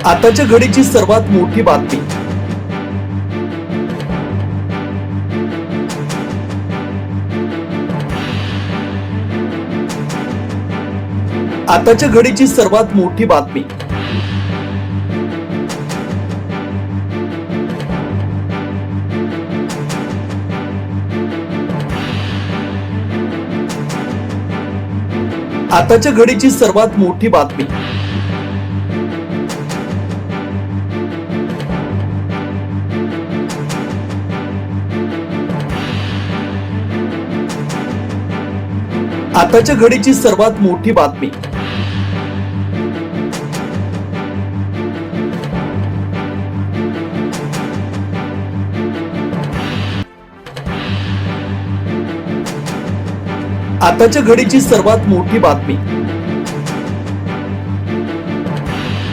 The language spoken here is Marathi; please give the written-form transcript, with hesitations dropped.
आताच्या घडीची सर्वात मोठी बातमी. आताच्या घडीची सर्वात मोठी बातमी. आताच्या घडीची सर्वात मोठी बातमी. आताच्या घडीची सर्वात मोठी बातमी. आताच्या घडीची सर्वात मोठी बातमी.